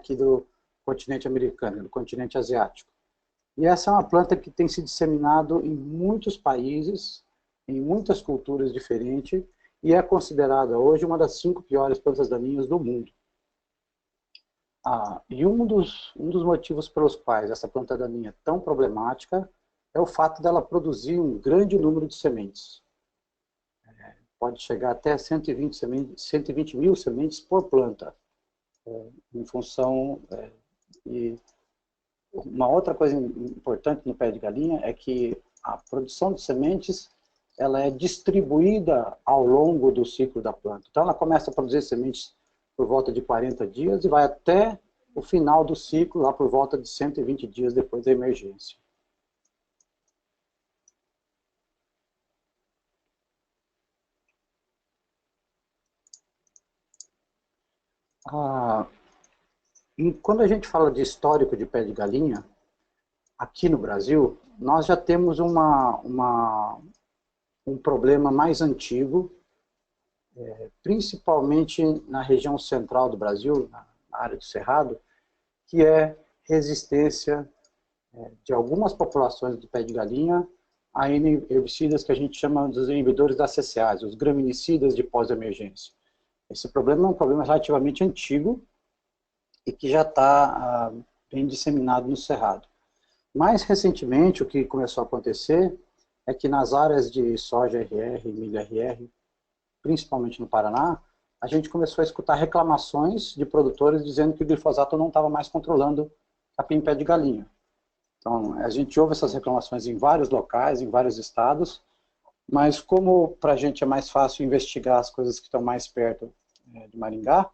aqui do continente americano, do continente asiático. E essa é uma planta que tem se disseminado em muitos países, em muitas culturas diferentes, e é considerada hoje uma das 5 piores plantas daninhas do mundo. E um dos motivos pelos quais essa planta daninha é tão problemática é o fato dela produzir um grande número de sementes. Pode chegar até 120 mil sementes por planta, em função... E uma outra coisa importante no pé de galinha é que a produção de sementes ela é distribuída ao longo do ciclo da planta. Então ela começa a produzir sementes por volta de 40 dias e vai até o final do ciclo, lá por volta de 120 dias depois da emergência. E quando a gente fala de histórico de pé de galinha, aqui no Brasil, nós já temos um problema mais antigo, principalmente na região central do Brasil, na área do Cerrado, que é resistência de algumas populações do pé de galinha a herbicidas que a gente chama dos inibidores da CCase, os graminicidas de pós-emergência. Esse problema é um problema relativamente antigo e que já está bem disseminado no Cerrado. Mais recentemente, o que começou a acontecer é que nas áreas de soja RR e milho RR, principalmente no Paraná, a gente começou a escutar reclamações de produtores dizendo que o glifosato não estava mais controlando capim-pé de galinha. Então, a gente ouve essas reclamações em vários locais, em vários estados, mas como para a gente é mais fácil investigar as coisas que estão mais perto de Maringá,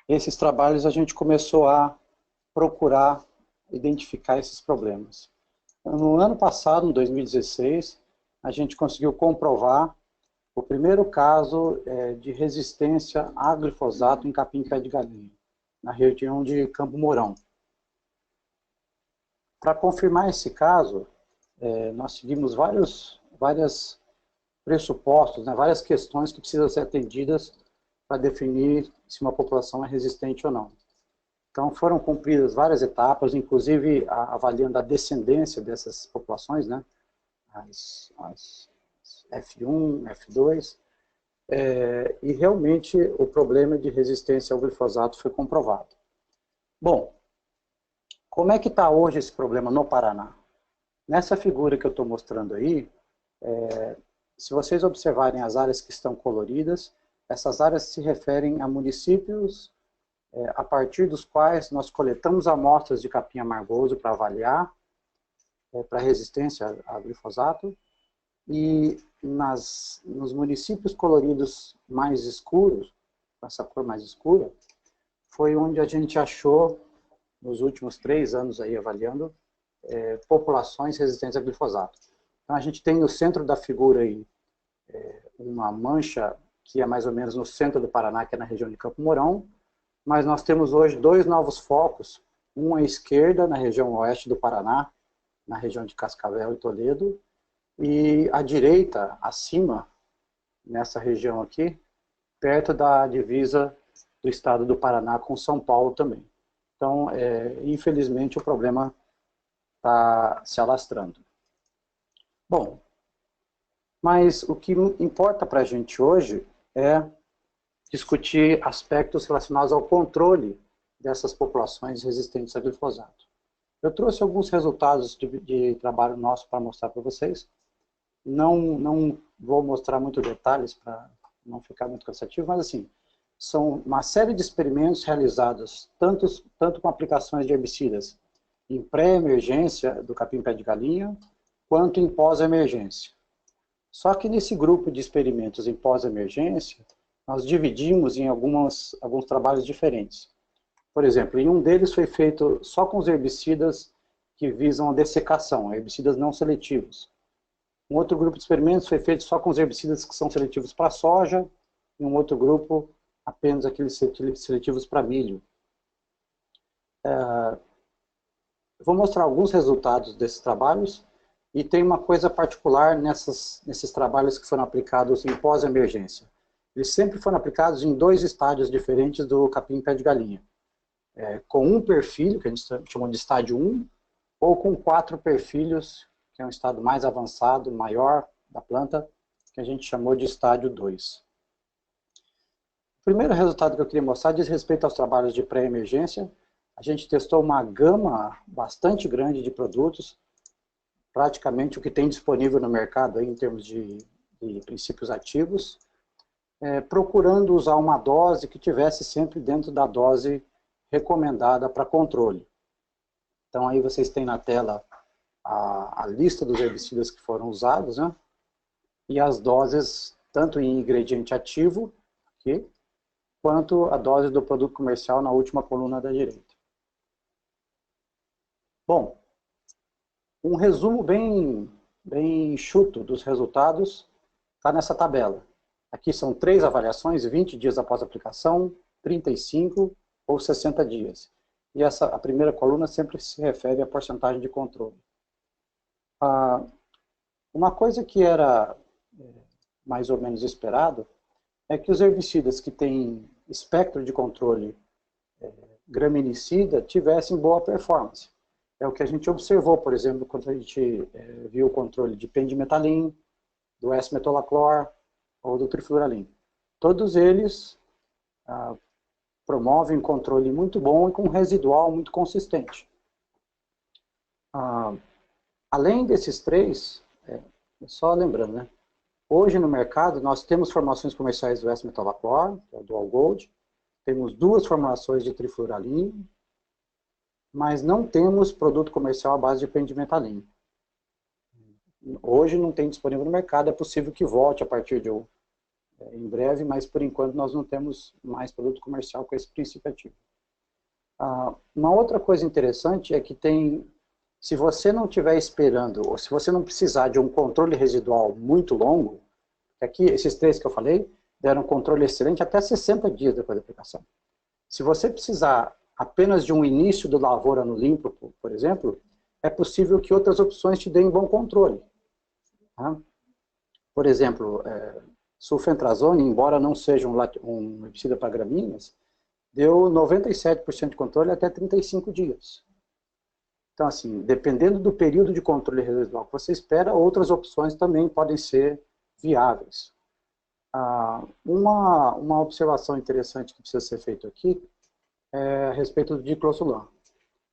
esses trabalhos a gente começou a procurar identificar esses problemas. No ano passado, em 2016, a gente conseguiu comprovar o primeiro caso de resistência a glifosato em capim-pé de galinha, na região de Campo Mourão. Para confirmar esse caso, nós seguimos vários pressupostos, várias questões que precisam ser atendidas para definir se uma população é resistente ou não. Então foram cumpridas várias etapas, inclusive avaliando a descendência dessas populações, as F1, F2, e realmente o problema de resistência ao glifosato foi comprovado. Bom, como é que está hoje esse problema no Paraná? Nessa figura que eu estou mostrando aí, se vocês observarem as áreas que estão coloridas, essas áreas se referem a municípios a partir dos quais nós coletamos amostras de capim amargoso para avaliar para resistência a glifosato, e nos municípios coloridos mais escuros, com essa cor mais escura, foi onde a gente achou, nos últimos 3 anos aí avaliando, populações resistentes a glifosato. Então a gente tem no centro da figura aí uma mancha que é mais ou menos no centro do Paraná, que é na região de Campo Mourão, mas nós temos hoje 2 novos focos, um à esquerda, na região oeste do Paraná, na região de Cascavel e Toledo, e à direita, acima, nessa região aqui, perto da divisa do estado do Paraná com São Paulo também. Então, infelizmente, o problema está se alastrando. Bom, mas o que importa para a gente hoje é discutir aspectos relacionados ao controle dessas populações resistentes a glifosato. Eu trouxe alguns resultados de trabalho nosso para mostrar para vocês. Não vou mostrar muitos detalhes para não ficar muito cansativo, mas assim, são uma série de experimentos realizados, tanto com aplicações de herbicidas em pré-emergência do capim-pé de galinha, quanto em pós-emergência. Só que nesse grupo de experimentos em pós-emergência, nós dividimos em alguns trabalhos diferentes. Por exemplo, em um deles foi feito só com os herbicidas que visam a dessecação, herbicidas não seletivos. Um outro grupo de experimentos foi feito só com os herbicidas que são seletivos para soja, e um outro grupo apenas aqueles seletivos para milho. Eu vou mostrar alguns resultados desses trabalhos, e tem uma coisa particular nesses trabalhos que foram aplicados em pós-emergência. Eles sempre foram aplicados em 2 estádios diferentes do capim-pé de galinha. com um perfilho, que a gente chama de estádio 1, ou com 4 perfilhos, que é um estado mais avançado, maior da planta, que a gente chamou de estádio 2. O primeiro resultado que eu queria mostrar diz respeito aos trabalhos de pré-emergência. A gente testou uma gama bastante grande de produtos, praticamente o que tem disponível no mercado aí, em termos de princípios ativos, procurando usar uma dose que tivesse sempre dentro da dose recomendada para controle. Então aí vocês têm na tela a lista dos herbicidas que foram usados, né? E as doses, tanto em ingrediente ativo, aqui, quanto a dose do produto comercial na última coluna da direita. Bom, um resumo bem enxuto dos resultados está nessa tabela. Aqui são 3 avaliações, 20 dias após a aplicação, 35 ou 60 dias. E a primeira coluna sempre se refere à porcentagem de controle. Uma coisa que era mais ou menos esperado é que os herbicidas que têm espectro de controle graminicida tivessem boa performance. É o que a gente observou, por exemplo, quando a gente viu o controle de pendimetalin, do S-metolaclor ou do trifluralin. Todos eles promovem um controle muito bom e com um residual muito consistente. Além desses 3, só lembrando, né? Hoje no mercado nós temos formulações comerciais do S-metolaclor, que é o Dual Gold, temos 2 formulações de trifluralin, mas não temos produto comercial à base de pendimetalin. Hoje não tem disponível no mercado, é possível que volte a partir de em breve, mas por enquanto nós não temos mais produto comercial com esse princípio ativo. Uma outra coisa interessante é que se você não estiver esperando, ou se você não precisar de um controle residual muito longo, aqui esses 3 que eu falei deram controle excelente até 60 dias depois da aplicação. Se você precisar apenas de um início do lavoura no limpo, por exemplo, é possível que outras opções te deem bom controle. Tá? Por exemplo, sulfentrazone, embora não seja um herbicida para gramíneas, deu 97% de controle até 35 dias. Então, assim, dependendo do período de controle residual que você espera, outras opções também podem ser viáveis. Uma observação interessante que precisa ser feita aqui é a respeito do diclosulan.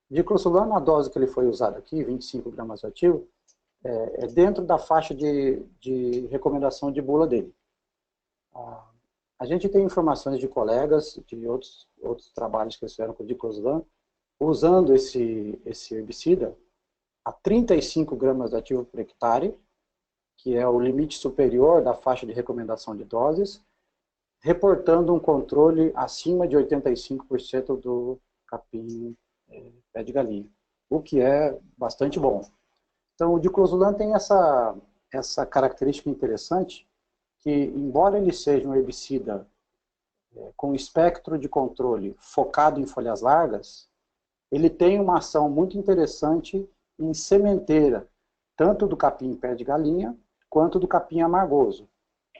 Diclosulan, na dose que ele foi usado aqui, 25 gramas de ativo, é dentro da faixa de recomendação de bula dele. A gente tem informações de colegas de outros trabalhos que eles fizeram com o diclosulan, usando esse herbicida a 35 gramas de ativo por hectare, que é o limite superior da faixa de recomendação de doses, reportando um controle acima de 85% do capim pé de galinha, o que é bastante bom. Então, o diclosulan tem essa característica interessante, que, embora ele seja um herbicida com espectro de controle focado em folhas largas, ele tem uma ação muito interessante em sementeira, tanto do capim pé de galinha, quanto do capim amargoso,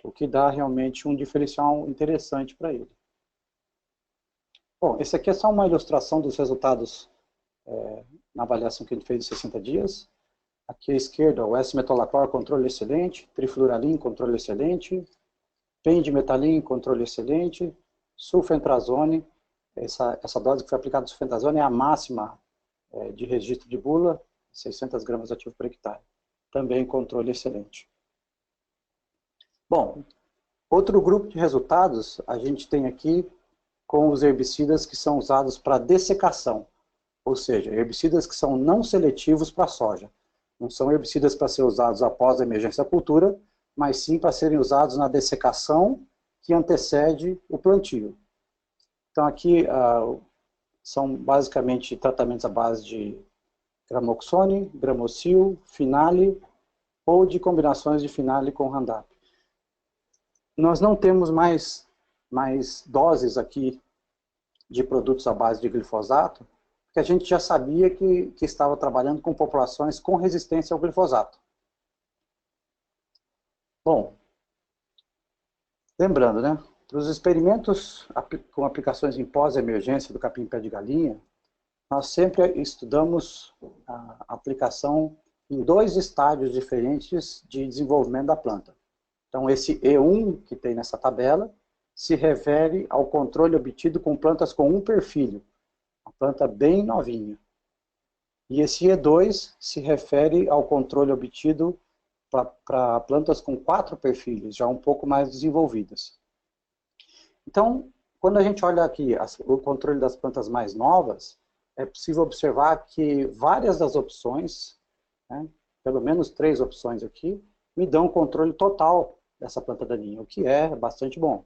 o que dá realmente um diferencial interessante para ele. Bom, esse aqui é só uma ilustração dos resultados na avaliação que a gente fez de 60 dias. Aqui à esquerda, o S-metolaclor, controle excelente, trifluralin, controle excelente, pendimetalin, controle excelente, sulfentrazone, essa dose que foi aplicada de sulfentrazone é a máxima de registro de bula, 600 gramas de ativo por hectare. Também controle excelente. Bom, outro grupo de resultados a gente tem aqui com os herbicidas que são usados para dessecação, ou seja, herbicidas que são não seletivos para a soja. Não são herbicidas para ser usados após a emergência da cultura, mas sim para serem usados na dessecação que antecede o plantio. Então aqui são basicamente tratamentos à base de gramoxone, gramocil, finale ou de combinações de finale com Roundup. Nós não temos mais doses aqui de produtos à base de glifosato, porque a gente já sabia que estava trabalhando com populações com resistência ao glifosato. Bom, lembrando, né? Para os experimentos com aplicações em pós-emergência do capim-pé de galinha, nós sempre estudamos a aplicação em 2 estágios diferentes de desenvolvimento da planta. Então, esse E1 que tem nessa tabela se refere ao controle obtido com plantas com 1 perfilho, uma planta bem novinha. E esse E2 se refere ao controle obtido para plantas com 4 perfilhos, já um pouco mais desenvolvidas. Então, quando a gente olha aqui o controle das plantas mais novas, é possível observar que várias das opções, né, pelo menos 3 opções aqui, me dão o controle total dessa planta daninha, o que é bastante bom.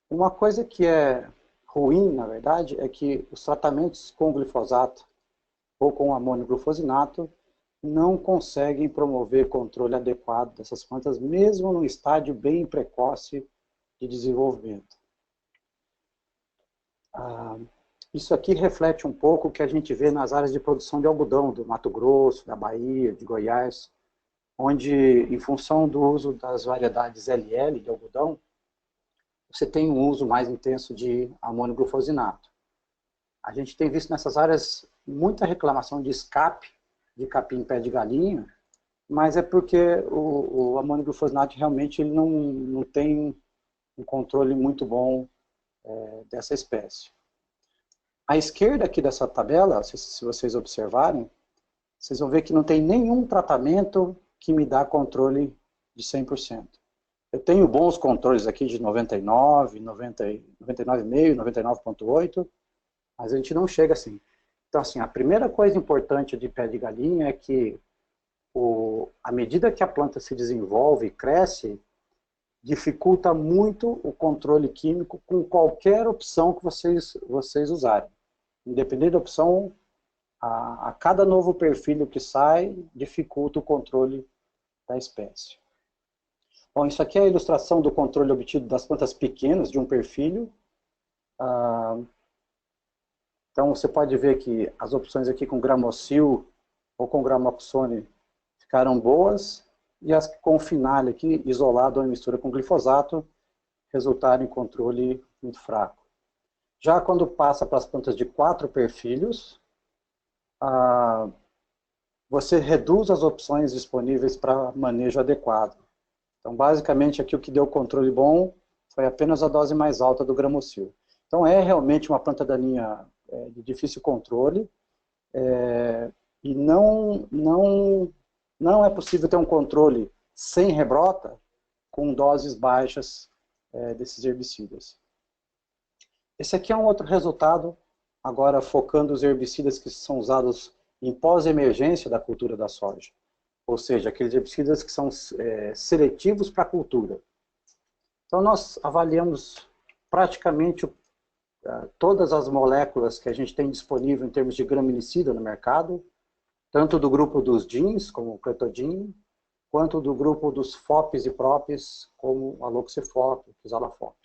Uma coisa que é ruim, na verdade, é que os tratamentos com glifosato ou com amônio glufosinato não conseguem promover controle adequado dessas plantas, mesmo num estágio bem precoce de desenvolvimento. Isso aqui reflete um pouco o que a gente vê nas áreas de produção de algodão, do Mato Grosso, da Bahia, de Goiás, onde, em função do uso das variedades LL de algodão, você tem um uso mais intenso de amônio glufosinato. A gente tem visto nessas áreas muita reclamação de escape de capim-pé de galinha, mas é porque o amônio glufosinato realmente ele não tem um controle muito bom dessa espécie. À esquerda aqui dessa tabela, se vocês observarem, vocês vão ver que não tem nenhum tratamento que me dá controle de 100%. Eu tenho bons controles aqui de 99, 99,5, 99,8, mas a gente não chega assim. Então, assim, a primeira coisa importante de pé de galinha é que, à medida que a planta se desenvolve e cresce, dificulta muito o controle químico com qualquer opção que vocês usarem. Independente da opção, a cada novo perfil que sai, dificulta o controle da espécie. Bom, isso aqui é a ilustração do controle obtido das plantas pequenas de um perfil. Então, você pode ver que as opções aqui com Gramocil ou com Gramoxone ficaram boas, e as com Finale aqui, isolado ou em mistura com glifosato, resultaram em controle muito fraco. Já quando passa para as plantas de 4 perfilhos, você reduz as opções disponíveis para manejo adequado. Então, basicamente, aqui o que deu controle bom foi apenas a dose mais alta do Gramocil. Então, é realmente uma planta daninha de difícil controle, e não é possível ter um controle sem rebrota com doses baixas desses herbicidas. Esse aqui é um outro resultado, agora focando os herbicidas que são usados em pós-emergência da cultura da soja. Ou seja, aqueles herbicidas que são seletivos para a cultura. Então, nós avaliamos praticamente todas as moléculas que a gente tem disponível em termos de graminicida no mercado, tanto do grupo dos DINs, como o Clethodim, quanto do grupo dos FOPs e PROPs, como a Aloxifop, o Xalafop.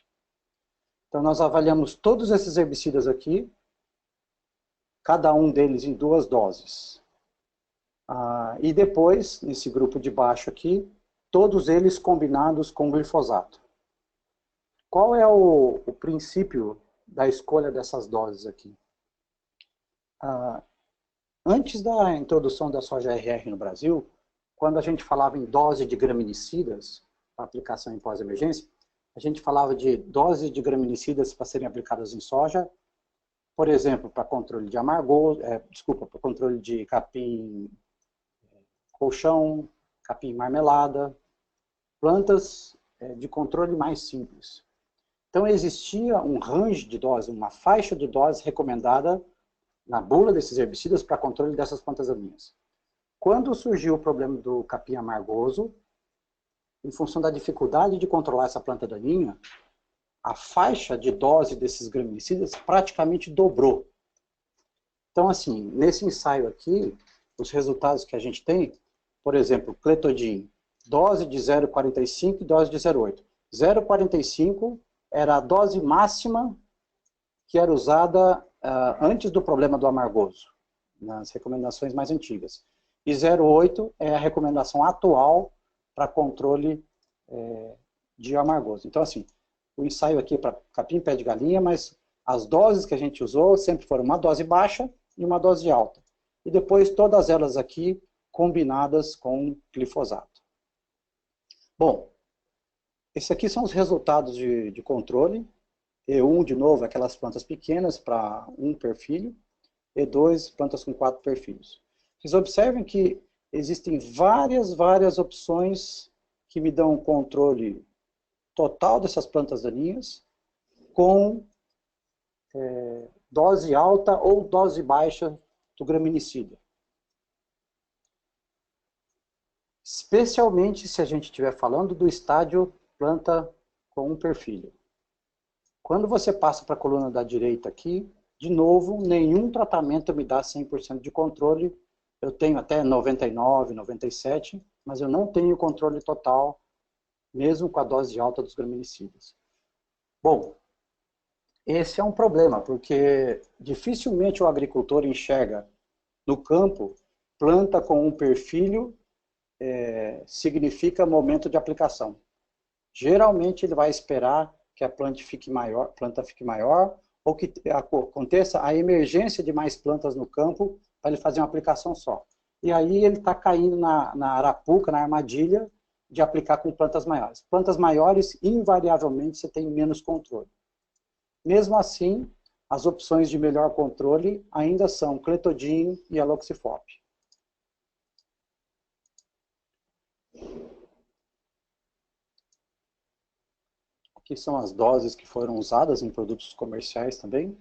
Então, nós avaliamos todos esses herbicidas aqui, cada um deles em 2 doses. E depois, nesse grupo de baixo aqui, todos eles combinados com glifosato. Qual é o princípio da escolha dessas doses aqui? Antes da introdução da soja RR no Brasil, quando a gente falava em dose de graminicidas para aplicação em pós-emergência, a gente falava de dose de graminicidas para serem aplicadas em soja, por exemplo, para controle de amargoso, para controle de capim colchão, capim marmelada, plantas de controle mais simples. Então existia um range de dose, uma faixa de dose recomendada na bula desses herbicidas para controle dessas plantas daninhas. Quando surgiu o problema do capim amargoso, em função da dificuldade de controlar essa planta daninha, a faixa de dose desses graminicidas praticamente dobrou. Então, assim, nesse ensaio aqui, os resultados que a gente tem, por exemplo, Clethodim, dose de 0,45 e dose de 0,8. 0,45 era a dose máxima que era usada antes do problema do amargoso, nas recomendações mais antigas. E 0,8 é a recomendação atual para controle de amargoso. Então, assim, o ensaio aqui é para capim, pé de galinha, mas as doses que a gente usou sempre foram uma dose baixa e uma dose alta. E depois todas elas aqui combinadas com glifosato. Bom, esses aqui são os resultados de controle. E1, de novo, aquelas plantas pequenas para 1 perfilho. E2, plantas com 4 perfilhos. Vocês observem que existem várias opções que me dão um controle total dessas plantas daninhas com dose alta ou dose baixa do graminicida. Especialmente se a gente estiver falando do estágio planta com 1 perfilho. Quando você passa para a coluna da direita aqui, de novo, nenhum tratamento me dá 100% de controle. Eu tenho até 99, 97, mas eu não tenho controle total, mesmo com a dose alta dos graminicidas. Bom, esse é um problema, porque dificilmente o agricultor enxerga no campo planta com 1 perfilho significa momento de aplicação. Geralmente ele vai esperar que a planta fique maior, ou que aconteça a emergência de mais plantas no campo para ele fazer uma aplicação só. E aí ele está caindo na arapuca, na armadilha de aplicar com plantas maiores. Plantas maiores, invariavelmente, você tem menos controle. Mesmo assim, as opções de melhor controle ainda são Clethodim e Aloxifop. Aqui são as doses que foram usadas em produtos comerciais também.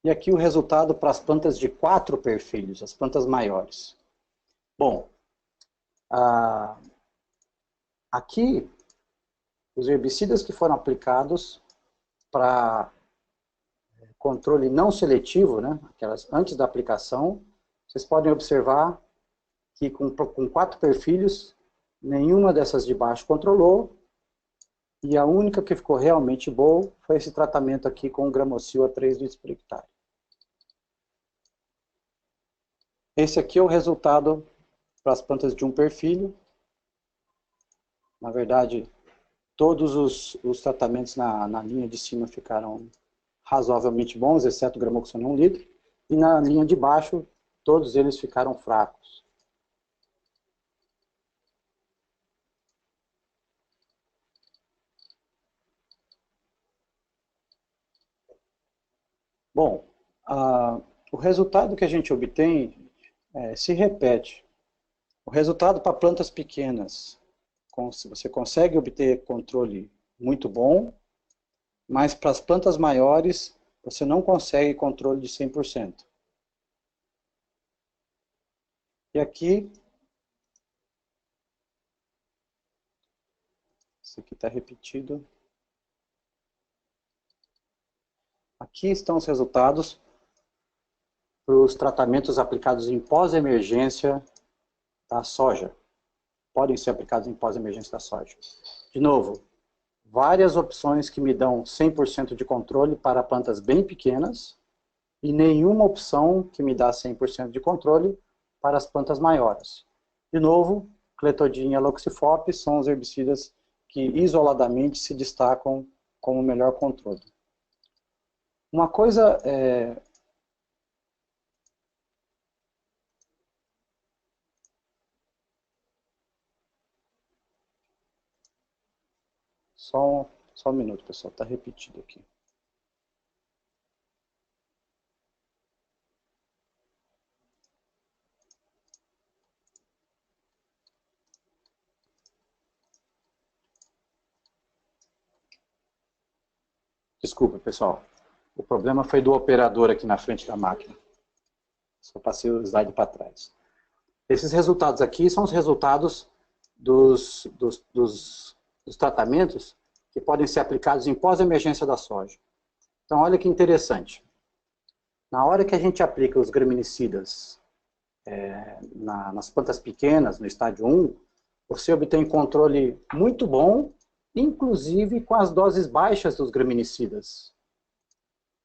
E aqui o resultado para as plantas de 4 perfilhos, as plantas maiores. Bom, aqui os herbicidas que foram aplicados para controle não seletivo, né, aquelas antes da aplicação, vocês podem observar que com 4 perfilhos, nenhuma dessas de baixo controlou, e a única que ficou realmente boa foi esse tratamento aqui com o Gramocil a 3 litros por hectare. Esse aqui é o resultado para as plantas de 1 perfilho. Na verdade, todos os tratamentos na linha de cima ficaram razoavelmente bons, exceto o Gramoxone 1 litro. E na linha de baixo, todos eles ficaram fracos. Bom, o resultado que a gente obtém se repete. O resultado para plantas pequenas, você consegue obter controle muito bom, mas para as plantas maiores, você não consegue controle de 100%. E aqui, isso aqui está repetido. Aqui estão os resultados para os tratamentos aplicados em pós-emergência da soja. Podem ser aplicados em pós-emergência da soja. De novo, várias opções que me dão 100% de controle para plantas bem pequenas e nenhuma opção que me dá 100% de controle para as plantas maiores. De novo, Clethodim e Aloxifop são os herbicidas que isoladamente se destacam como melhor controle. Uma coisa Só um minuto, pessoal, está repetido aqui. Desculpa, pessoal. O problema foi do operador aqui na frente da máquina. Só passei o slide para trás. Esses resultados aqui são os resultados dos tratamentos que podem ser aplicados em pós-emergência da soja. Então, olha que interessante. Na hora que a gente aplica os graminicidas nas plantas pequenas, no estágio 1, você obtém controle muito bom, inclusive com as doses baixas dos graminicidas.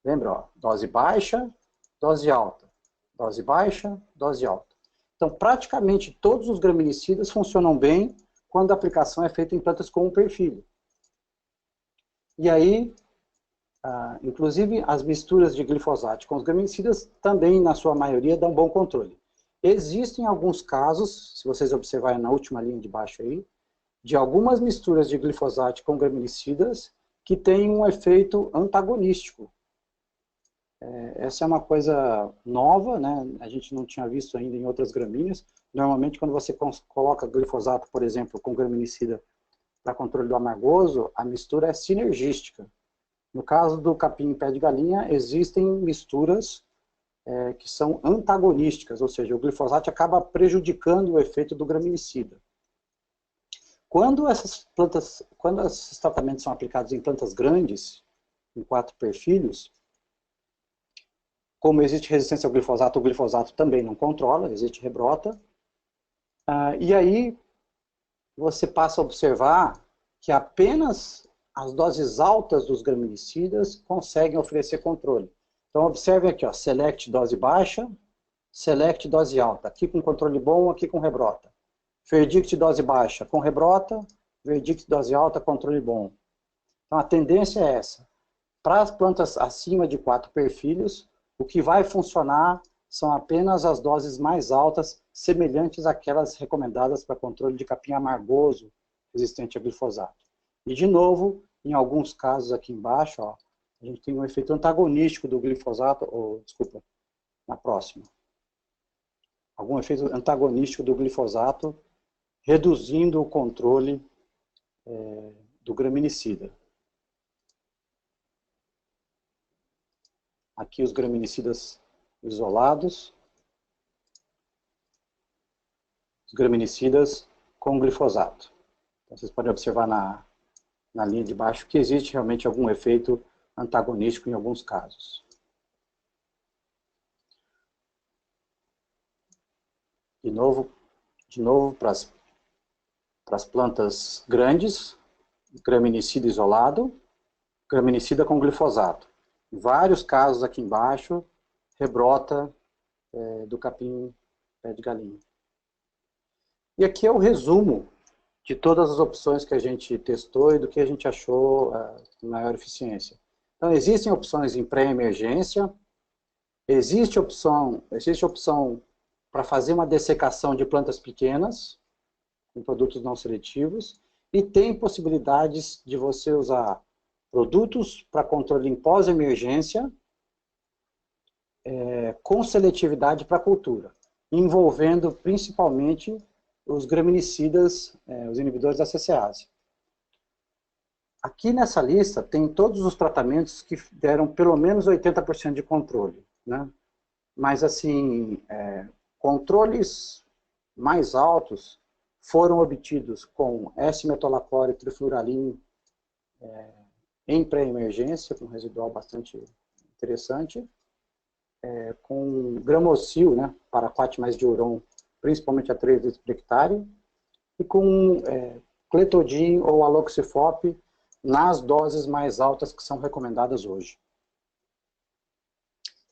Lembra, ó, dose baixa, dose alta. Dose baixa, dose alta. Então, praticamente todos os graminicidas funcionam bem quando a aplicação é feita em plantas com um perfil. E aí, inclusive, as misturas de glifosato com os graminicidas também, na sua maioria, dão bom controle. Existem alguns casos, se vocês observarem na última linha de baixo aí, de algumas misturas de glifosato com graminicidas que têm um efeito antagonístico. Essa é uma coisa nova, né? A gente não tinha visto ainda em outras gramíneas. Normalmente, quando você coloca glifosato, por exemplo, com graminicida para controle do amargoso, a mistura é sinergística. No caso do capim pé de galinha, existem misturas que são antagonísticas, ou seja, o glifosato acaba prejudicando o efeito do graminicida. Quando esses tratamentos são aplicados em plantas grandes, em 4 perfilhos, como existe resistência ao glifosato, o glifosato também não controla, existe rebrota. E aí você passa a observar que apenas as doses altas dos graminicidas conseguem oferecer controle. Então observem aqui, ó, Select dose baixa, Select dose alta, aqui com controle bom, aqui com rebrota. Verdict dose baixa com rebrota, Verdict dose alta, controle bom. Então a tendência é essa. Para as plantas acima de 4 perfilhos, o que vai funcionar são apenas as doses mais altas, semelhantes àquelas recomendadas para controle de capim amargoso resistente a glifosato. E de novo, em alguns casos aqui embaixo, ó, a gente tem um efeito antagonístico do glifosato, desculpa, na próxima. Algum efeito antagonístico do glifosato, reduzindo o controle do graminicida. Aqui os graminicidas isolados, os graminicidas com glifosato. Então, vocês podem observar na linha de baixo que existe realmente algum efeito antagonístico em alguns casos. De novo para as plantas grandes, graminicida isolado, graminicida com glifosato. Em vários casos aqui embaixo, rebrota do capim pé de galinha. E aqui é o resumo de todas as opções que a gente testou e do que a gente achou de maior eficiência. Então, existem opções em pré-emergência, existe opção para fazer uma dessecação de plantas pequenas, com produtos não seletivos, e tem possibilidades de você usar produtos para controle em pós-emergência, com seletividade para cultura, envolvendo principalmente os graminicidas, os inibidores da CCase. Aqui nessa lista tem todos os tratamentos que deram pelo menos 80% de controle, né? Mas assim, controles mais altos foram obtidos com S-metolaclor e trifluralin em pré-emergência, com residual bastante interessante, com gramocil, né, paraquat mais diuron, principalmente a 3 litros por hectare, e com cletodin ou aloxifop nas doses mais altas que são recomendadas hoje.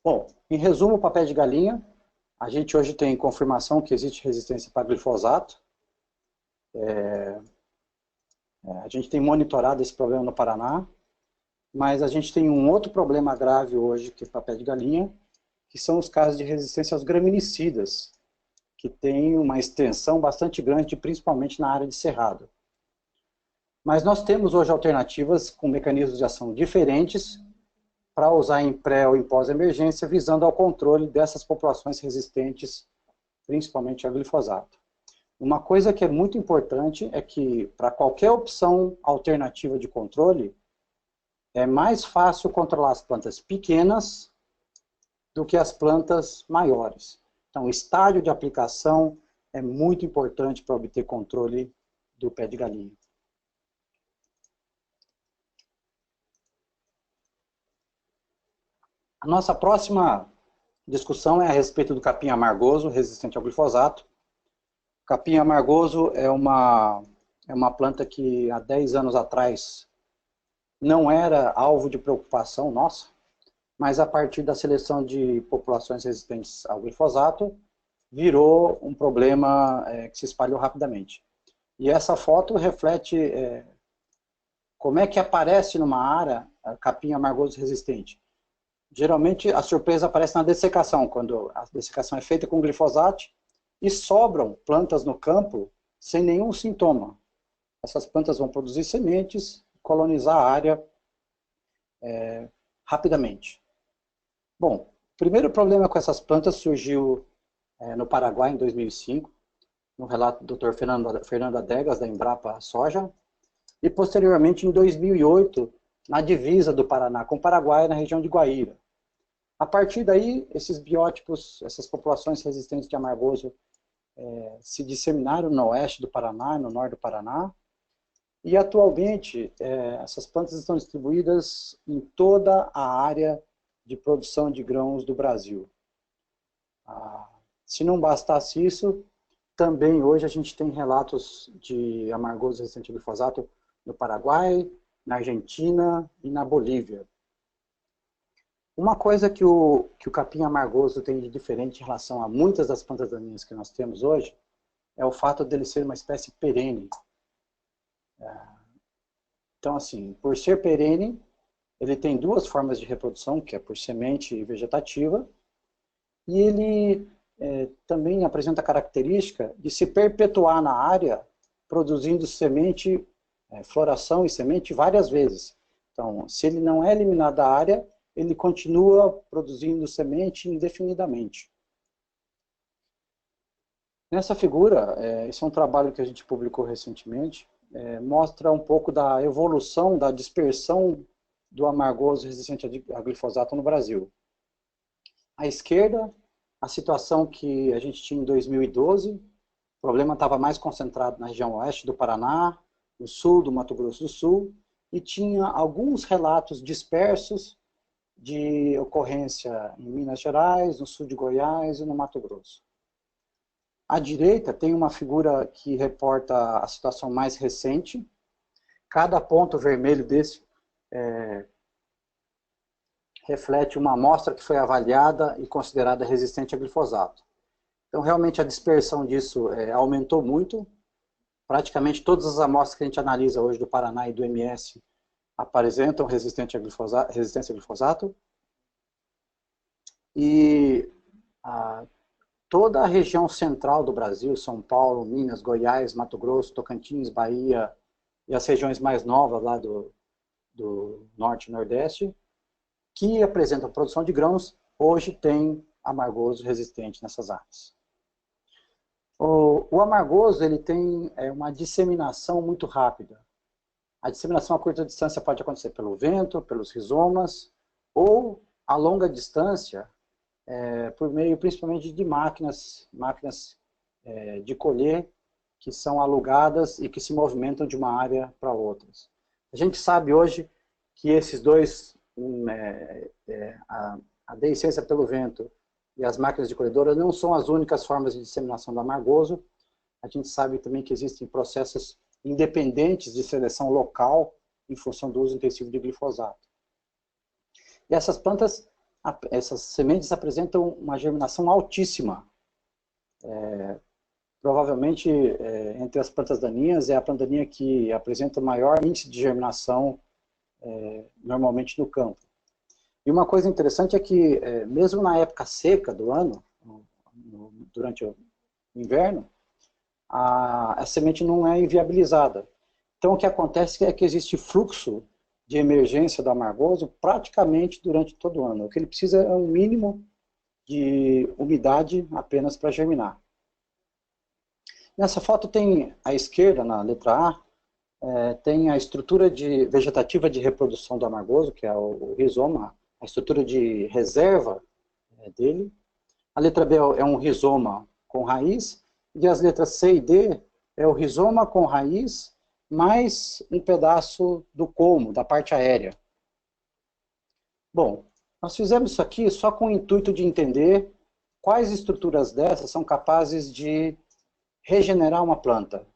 Bom, em resumo, papel de galinha, a gente hoje tem confirmação que existe resistência para glifosato. A gente tem monitorado esse problema no Paraná, mas a gente tem um outro problema grave hoje, que é papel de galinha, que são os casos de resistência aos graminicidas, que tem uma extensão bastante grande, principalmente na área de cerrado. Mas nós temos hoje alternativas com mecanismos de ação diferentes para usar em pré ou em pós-emergência, visando ao controle dessas populações resistentes, principalmente a glifosato. Uma coisa que é muito importante é que, para qualquer opção alternativa de controle, é mais fácil controlar as plantas pequenas do que as plantas maiores. Então, o estágio de aplicação é muito importante para obter controle do pé de galinha. A nossa próxima discussão é a respeito do capim amargoso, resistente ao glifosato. O capim amargoso é uma planta que há 10 anos atrás não era alvo de preocupação nossa, mas a partir da seleção de populações resistentes ao glifosato, virou um problema que se espalhou rapidamente. E essa foto reflete como é que aparece numa área a capim amargoso resistente. Geralmente a surpresa aparece na dessecação, quando a dessecação é feita com glifosato e sobram plantas no campo sem nenhum sintoma. Essas plantas vão produzir sementes, colonizar a área rapidamente. Bom, o primeiro problema com essas plantas surgiu no Paraguai em 2005, no relato do Dr. Fernando Adegas, da Embrapa Soja, e posteriormente em 2008, na divisa do Paraná com o Paraguai, na região de Guaíra. A partir daí, esses biótipos, essas populações resistentes de amargoso se disseminaram no oeste do Paraná, no norte do Paraná, e atualmente essas plantas estão distribuídas em toda a área de produção de grãos do Brasil. Se não bastasse isso, também hoje a gente tem relatos de amargoso resistente a glifosato no Paraguai, na Argentina e na Bolívia. Uma coisa que o capim amargoso tem de diferente em relação a muitas das plantas daninhas que nós temos hoje é o fato dele ser uma espécie perene. Então, assim, por ser perene, ele tem duas formas de reprodução, que é por semente e vegetativa, e ele também apresenta a característica de se perpetuar na área, produzindo semente, floração e semente várias vezes. Então, se ele não é eliminado da área, ele continua produzindo semente indefinidamente. Nessa figura, esse é um trabalho que a gente publicou recentemente, mostra um pouco da evolução, da dispersão do amargoso resistente a glifosato no Brasil. À esquerda, a situação que a gente tinha em 2012, o problema estava mais concentrado na região oeste do Paraná, no sul do Mato Grosso do Sul, e tinha alguns relatos dispersos de ocorrência em Minas Gerais, no sul de Goiás e no Mato Grosso. À direita tem uma figura que reporta a situação mais recente. Cada ponto vermelho desse reflete uma amostra que foi avaliada e considerada resistente a glifosato. Então, realmente, a dispersão disso aumentou muito. Praticamente todas as amostras que a gente analisa hoje do Paraná e do MS apresentam resistência a glifosato. E toda a região central do Brasil, São Paulo, Minas, Goiás, Mato Grosso, Tocantins, Bahia e as regiões mais novas lá do Norte e Nordeste, que apresentam produção de grãos, hoje tem amargoso resistente nessas áreas. O amargoso ele tem uma disseminação muito rápida. A disseminação a curta distância pode acontecer pelo vento, pelos rizomas, ou a longa distância, por meio principalmente de máquinas de colher, que são alugadas e que se movimentam de uma área para outra. A gente sabe hoje que esses dois, a deiscência pelo vento e as máquinas de colhedora, não são as únicas formas de disseminação do amargoso. A gente sabe também que existem processos independentes de seleção local em função do uso intensivo de glifosato. E essas plantas, essas sementes apresentam uma germinação altíssima. Provavelmente, entre as plantas daninhas, é a planta daninha que apresenta o maior índice de germinação normalmente no campo. E uma coisa interessante é que, mesmo na época seca do ano, durante o inverno, a semente não é inviabilizada. Então, o que acontece é que existe fluxo de emergência do amargoso praticamente durante todo o ano. O que ele precisa é um mínimo de umidade apenas para germinar. Nessa foto tem, à esquerda, na letra A, tem a estrutura vegetativa de reprodução do amargoso, que é o rizoma, a estrutura de reserva dele. A letra B é um rizoma com raiz, e as letras C e D é o rizoma com raiz, mais um pedaço do colmo, da parte aérea. Bom, nós fizemos isso aqui só com o intuito de entender quais estruturas dessas são capazes de regenerar uma planta.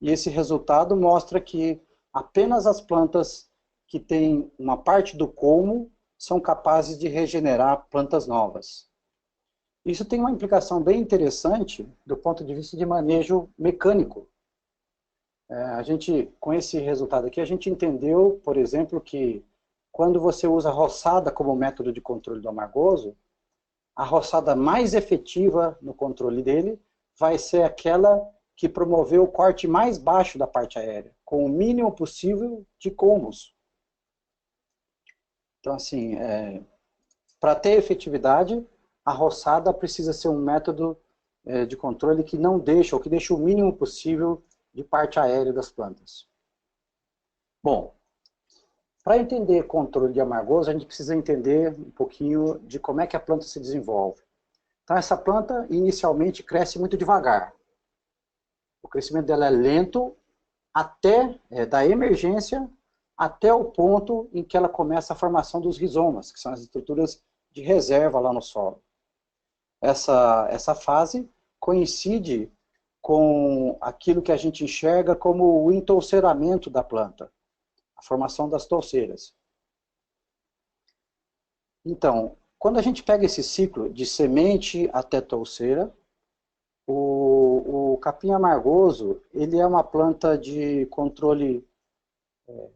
E esse resultado mostra que apenas as plantas que têm uma parte do colmo são capazes de regenerar plantas novas. Isso tem uma implicação bem interessante do ponto de vista de manejo mecânico. Com esse resultado aqui, a gente entendeu, por exemplo, que quando você usa a roçada como método de controle do amargoso, a roçada mais efetiva no controle dele vai ser aquela que promoveu o corte mais baixo da parte aérea, com o mínimo possível de combos. Então, assim, para ter efetividade, a roçada precisa ser um método de controle que não deixa, ou que deixa o mínimo possível de parte aérea das plantas. Bom, para entender controle de amargoso, a gente precisa entender um pouquinho de como é que a planta se desenvolve. Então, essa planta inicialmente cresce muito devagar. O crescimento dela é lento até da emergência até o ponto em que ela começa a formação dos rizomas, que são as estruturas de reserva lá no solo. Essa fase coincide com aquilo que a gente enxerga como o entouceiramento da planta, a formação das touceiras. Então, quando a gente pega esse ciclo de semente até touceira, o capim amargoso, ele é uma planta de controle, eu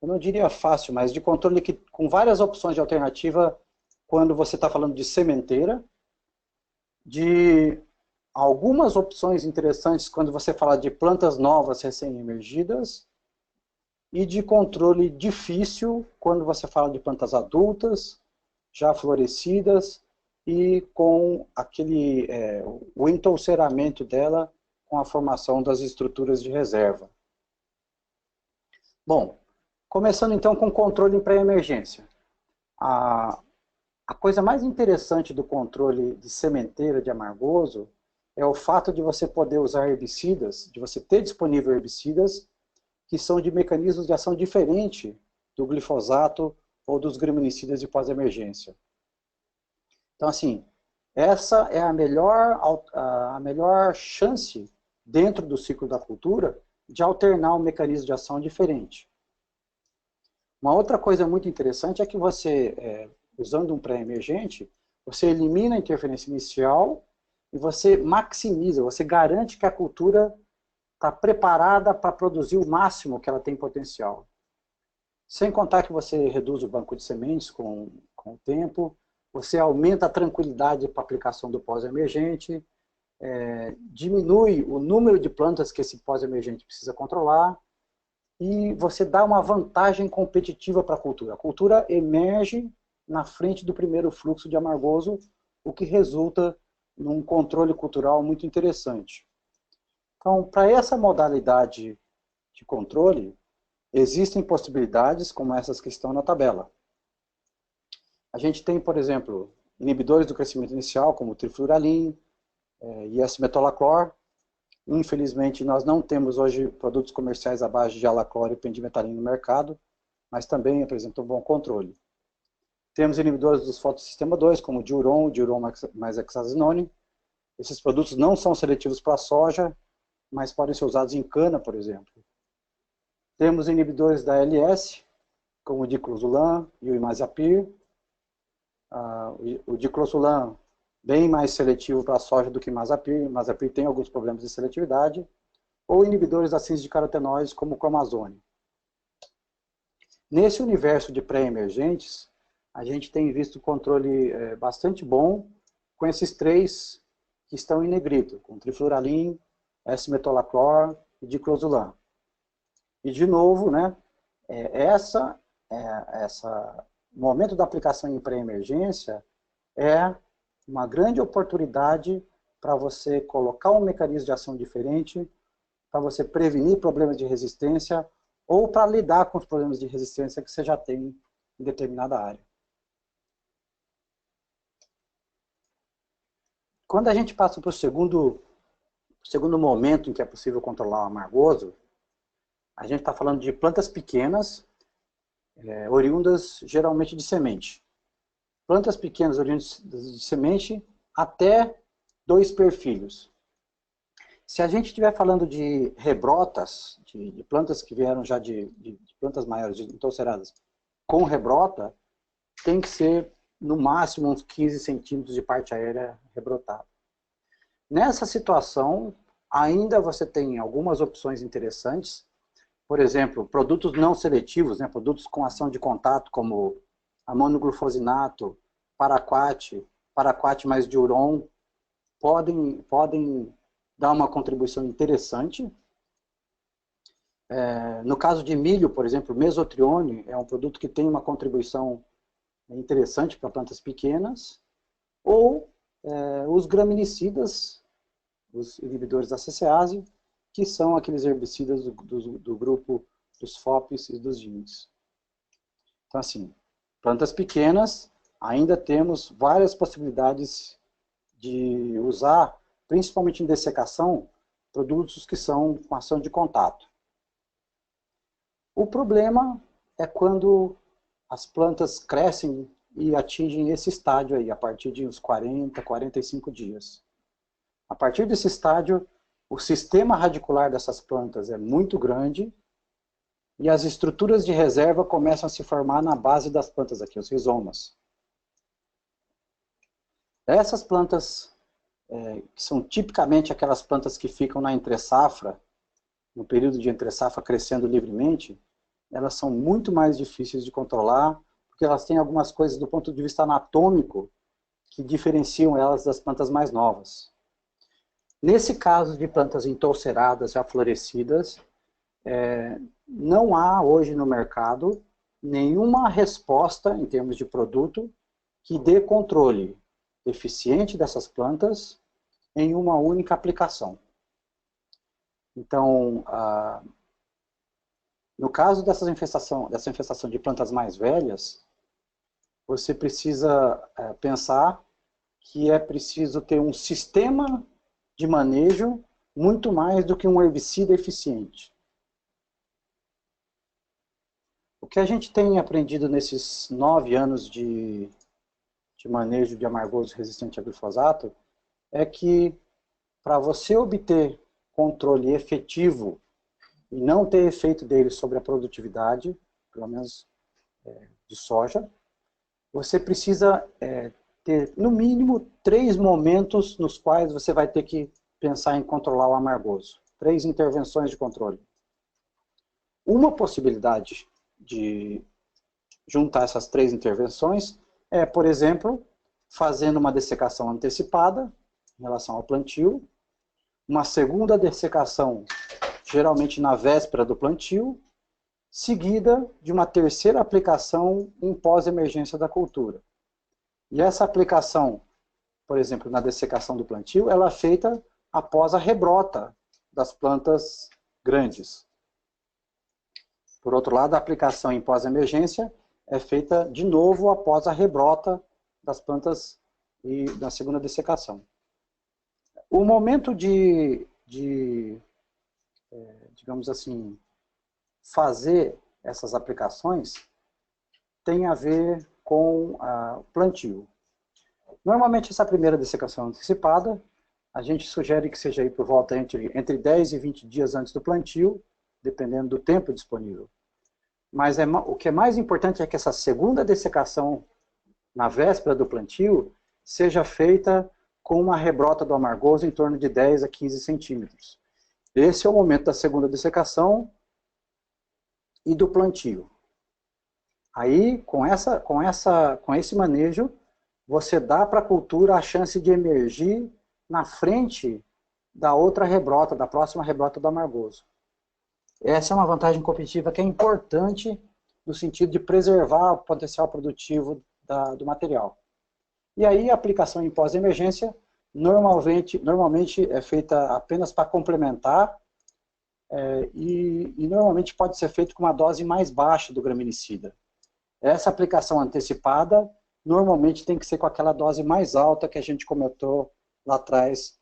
não diria fácil, mas de controle com várias opções de alternativa quando você está falando de sementeira, de algumas opções interessantes quando você fala de plantas novas recém-emergidas, e de controle difícil quando você fala de plantas adultas, já florescidas, e com o entouceiramento dela com a formação das estruturas de reserva. Bom, começando então com o controle em pré-emergência. A coisa mais interessante do controle de sementeira de amargoso é o fato de você poder usar herbicidas, de você ter disponível herbicidas que são de mecanismos de ação diferente do glifosato ou dos graminicidas de pós-emergência. Então, assim, essa é a melhor chance, dentro do ciclo da cultura, de alternar um mecanismo de ação diferente. Uma outra coisa muito interessante é que você, usando um pré-emergente, você elimina a interferência inicial e você maximiza, você garante que a cultura está preparada para produzir o máximo que ela tem potencial. Sem contar que você reduz o banco de sementes com o tempo, você aumenta a tranquilidade para a aplicação do pós-emergente, diminui o número de plantas que esse pós-emergente precisa controlar, e você dá uma vantagem competitiva para a cultura. A cultura emerge na frente do primeiro fluxo de amargoso, o que resulta num controle cultural muito interessante. Então, para essa modalidade de controle, existem possibilidades como essas que estão na tabela. A gente tem, por exemplo, inibidores do crescimento inicial, como o trifluralin e S-metolaclor. Infelizmente, nós não temos hoje produtos comerciais à base de alaclor e pendimetalina no mercado, mas também apresentam um bom controle. Temos inibidores dos fotossistema 2, como o diuron mais hexazinone. Esses produtos não são seletivos para a soja, mas podem ser usados em cana, por exemplo. Temos inibidores da ALS, como o diclosulam e o imazapir. O diclosulam bem mais seletivo para a soja do que o imazapir. O imazapir tem alguns problemas de seletividade. Ou inibidores da síntese de carotenoides, como o cromazone. Nesse universo de pré-emergentes, a gente tem visto controle bastante bom com esses três que estão em negrito, com trifluralin, S-metolaclor e diclosulam. E, de novo, né, o momento da aplicação em pré-emergência é uma grande oportunidade para você colocar um mecanismo de ação diferente, para você prevenir problemas de resistência ou para lidar com os problemas de resistência que você já tem em determinada área. Quando a gente passa para o segundo momento em que é possível controlar o amargoso, a gente está falando de plantas pequenas, oriundas geralmente de semente. Plantas pequenas oriundas de semente até 2 perfilhos. Se a gente estiver falando de rebrotas, de plantas que vieram já de plantas maiores, entouceiradas, com rebrota, tem que ser no máximo uns 15 centímetros de parte aérea rebrotada. Nessa situação, ainda você tem algumas opções interessantes, por exemplo, produtos não seletivos, né, produtos com ação de contato, como amonoglufosinado, paraquat mais diuron, podem dar uma contribuição interessante. No caso de milho, por exemplo, mesotrione é um produto que tem uma contribuição interessante para plantas pequenas, ou os graminicidas, os inibidores da CCase, que são aqueles herbicidas do grupo dos FOPs e dos GIMs. Então, assim, plantas pequenas, ainda temos várias possibilidades de usar, principalmente em dessecação, produtos que são com ação de contato. O problema é quando as plantas crescem e atingem esse estágio aí, a partir de uns 40, 45 dias. A partir desse estágio, o sistema radicular dessas plantas é muito grande e as estruturas de reserva começam a se formar na base das plantas aqui, os rizomas. Essas plantas, que são tipicamente aquelas plantas que ficam na entre-safra, no período de entre-safra crescendo livremente, elas são muito mais difíceis de controlar, porque elas têm algumas coisas do ponto de vista anatômico que diferenciam elas das plantas mais novas. Nesse caso de plantas entolceradas já florescidas, não há hoje no mercado nenhuma resposta em termos de produto que dê controle eficiente dessas plantas em uma única aplicação. Então, no caso dessa infestação de plantas mais velhas, você precisa pensar que é preciso ter um sistema de manejo muito mais do que um herbicida eficiente. O que a gente tem aprendido nesses 9 anos de manejo de amargoso resistente a glifosato é que para você obter controle efetivo e não ter efeito dele sobre a produtividade, pelo menos de soja, você precisa ter, no mínimo, 3 momentos nos quais você vai ter que pensar em controlar o amargoso. 3 intervenções de controle. Uma possibilidade de juntar essas 3 intervenções é, por exemplo, fazendo uma dessecação antecipada em relação ao plantio, uma segunda dessecação, geralmente na véspera do plantio, seguida de uma terceira aplicação em pós-emergência da cultura. E essa aplicação, por exemplo, na dessecação do plantio, ela é feita após a rebrota das plantas grandes. Por outro lado, a aplicação em pós-emergência é feita de novo após a rebrota das plantas e da segunda dessecação. O momento digamos assim, fazer essas aplicações tem a ver com o plantio. Normalmente essa primeira dessecação antecipada, a gente sugere que seja aí por volta entre 10 e 20 dias antes do plantio, dependendo do tempo disponível. Mas o que é mais importante é que essa segunda dessecação na véspera do plantio seja feita com uma rebrota do amargoso em torno de 10 a 15 centímetros. Esse é o momento da segunda dessecação e do plantio. Aí, com esse manejo, você dá para a cultura a chance de emergir na frente da outra rebrota, da próxima rebrota do amargoso. Essa é uma vantagem competitiva que é importante no sentido de preservar o potencial produtivo do material. E aí a aplicação em pós-emergência normalmente é feita apenas para complementar e normalmente pode ser feito com uma dose mais baixa do graminicida. Essa aplicação antecipada normalmente tem que ser com aquela dose mais alta que a gente comentou lá atrás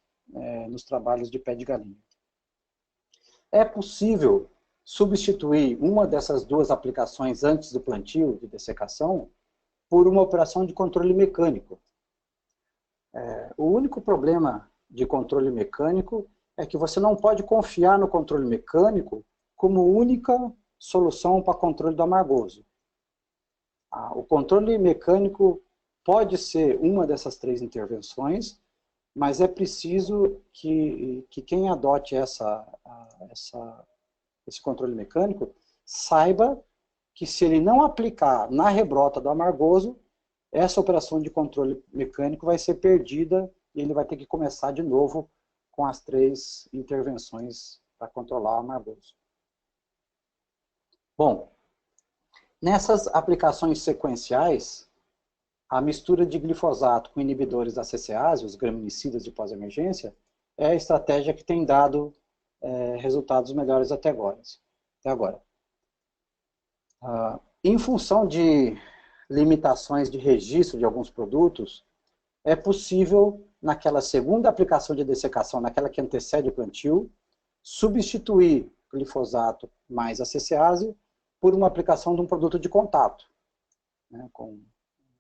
nos trabalhos de pé de galinha. É possível substituir uma dessas 2 aplicações antes do plantio de dessecação por uma operação de controle mecânico. O único problema de controle mecânico é que você não pode confiar no controle mecânico como única solução para controle do amargoso. O controle mecânico pode ser uma dessas 3 intervenções, mas é preciso que quem adote esse controle mecânico saiba que se ele não aplicar na rebrota do amargoso, essa operação de controle mecânico vai ser perdida e ele vai ter que começar de novo com as 3 intervenções para controlar o amargoso. Bom, nessas aplicações sequenciais, a mistura de glifosato com inibidores da CCase, os graminicidas de pós-emergência, é a estratégia que tem dado resultados melhores até agora. Em função de limitações de registro de alguns produtos, é possível, naquela segunda aplicação de dessecação, naquela que antecede o plantio, substituir glifosato mais a CCase por uma aplicação de um produto de contato, né, com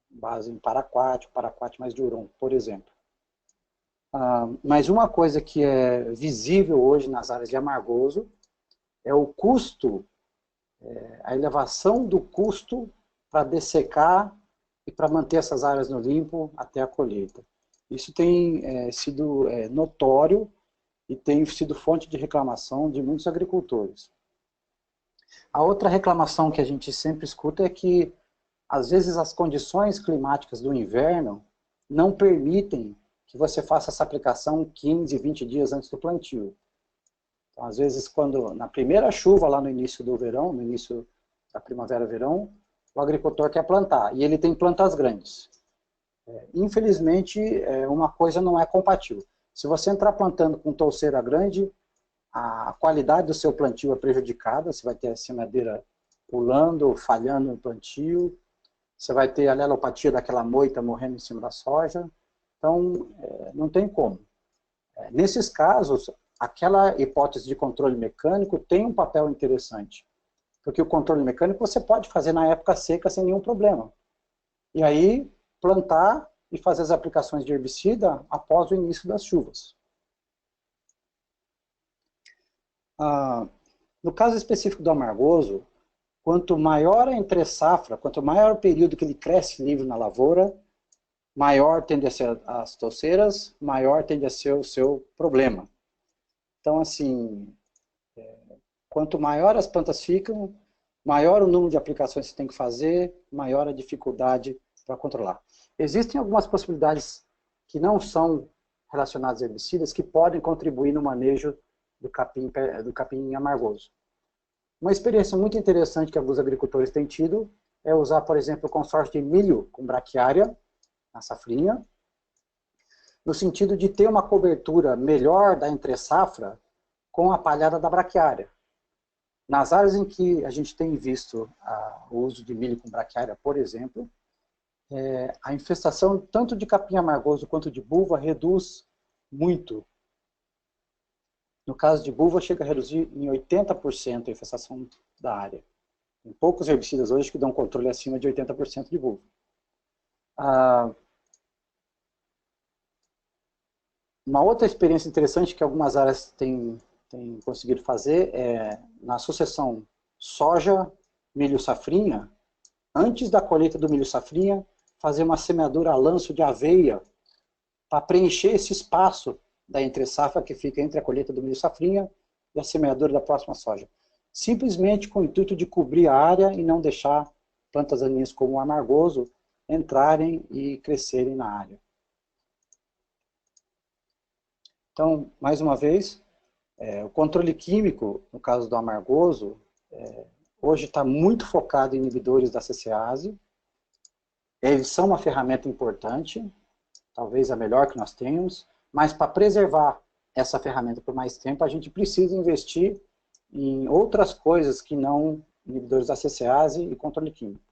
base em paraquat mais diuron, por exemplo. Mas uma coisa que é visível hoje nas áreas de amargoso é o custo, a elevação do custo para dessecar e para manter essas áreas no limpo até a colheita. Isso tem sido notório e tem sido fonte de reclamação de muitos agricultores. A outra reclamação que a gente sempre escuta é que, às vezes, as condições climáticas do inverno não permitem que você faça essa aplicação 15, 20 dias antes do plantio. Então, às vezes, na primeira chuva, lá no início do verão, no início da primavera-verão, o agricultor quer plantar, e ele tem plantas grandes. Infelizmente, uma coisa não é compatível. Se você entrar plantando com touceira grande, a qualidade do seu plantio é prejudicada, você vai ter a semeadeira pulando, falhando no plantio, você vai ter a alelopatia daquela moita morrendo em cima da soja, então não tem como. Nesses casos, aquela hipótese de controle mecânico tem um papel interessante, porque o controle mecânico você pode fazer na época seca sem nenhum problema. E aí, plantar e fazer as aplicações de herbicida após o início das chuvas. No caso específico do amargoso, quanto maior a entre-safra, quanto maior o período que ele cresce livre na lavoura, maior tende a ser as touceiras, maior tende a ser o seu problema. Então, assim, quanto maior as plantas ficam, maior o número de aplicações que você tem que fazer, maior a dificuldade para controlar. Existem algumas possibilidades que não são relacionadas a herbicidas que podem contribuir no manejo do capim amargoso. Uma experiência muito interessante que alguns agricultores têm tido é usar, por exemplo, o consórcio de milho com braquiária na safrinha, no sentido de ter uma cobertura melhor da entre-safra com a palhada da braquiária. Nas áreas em que a gente tem visto o uso de milho com braquiária, por exemplo, a infestação tanto de capim amargoso quanto de buva reduz muito. No caso de buva, chega a reduzir em 80% a infestação da área. Tem poucos herbicidas hoje que dão controle acima de 80% de buva. Uma outra experiência interessante que algumas áreas têm conseguido fazer é, na sucessão soja, milho safrinha, antes da colheita do milho safrinha, fazer uma semeadura a lanço de aveia para preencher esse espaço da entre-safra que fica entre a colheita do milho safrinha e a semeadura da próxima soja. Simplesmente com o intuito de cobrir a área e não deixar plantas daninhas como o amargoso entrarem e crescerem na área. Então, mais uma vez, o controle químico, no caso do amargoso, hoje está muito focado em inibidores da CCase. Eles são uma ferramenta importante, talvez a melhor que nós tenhamos, mas para preservar essa ferramenta por mais tempo, a gente precisa investir em outras coisas que não inibidores da CCase e controle químico.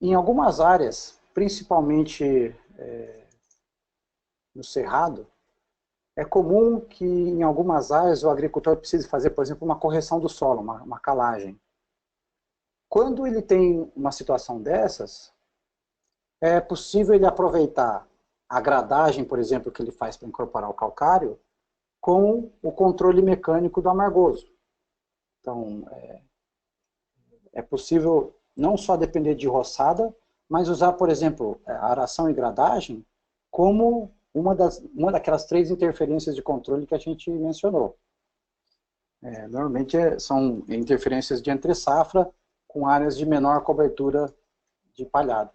Em algumas áreas, principalmente no cerrado, é comum que em algumas áreas o agricultor precise fazer, por exemplo, uma correção do solo, uma calagem. Quando ele tem uma situação dessas, é possível ele aproveitar a gradagem, por exemplo, que ele faz para incorporar o calcário, com o controle mecânico do amargoso. Então, é possível não só depender de roçada, mas usar, por exemplo, a aração e gradagem como uma daquelas 3 interferências de controle que a gente mencionou. Normalmente são interferências de entre-safra com áreas de menor cobertura de palhada.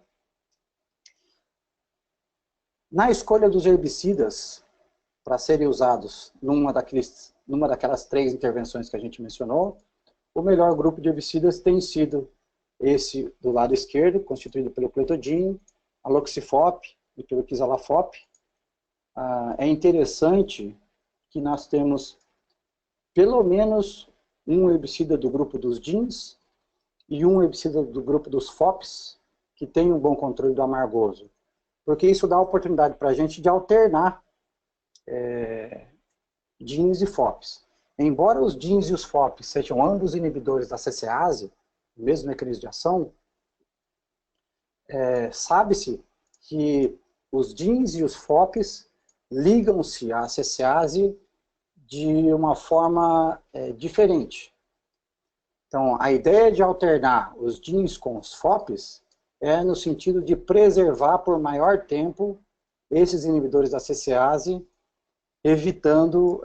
Na escolha dos herbicidas para serem usados numa daquelas 3 intervenções que a gente mencionou, o melhor grupo de herbicidas tem sido esse do lado esquerdo, constituído pelo cletodin, aloxifop e pelo quisalafop. É interessante que nós temos pelo menos um herbicida do grupo dos DINs e um herbicida do grupo dos FOPs, que tem um bom controle do amargoso. Porque isso dá a oportunidade para a gente de alternar DINs e FOPs. Embora os DINs e os FOPs sejam ambos inibidores da CCase, o mesmo mecanismo de ação, sabe-se que os DINs e os FOPs ligam-se à CCase de uma forma diferente. Então, a ideia de alternar os DINs com os FOPs é no sentido de preservar por maior tempo esses inibidores da CCase, evitando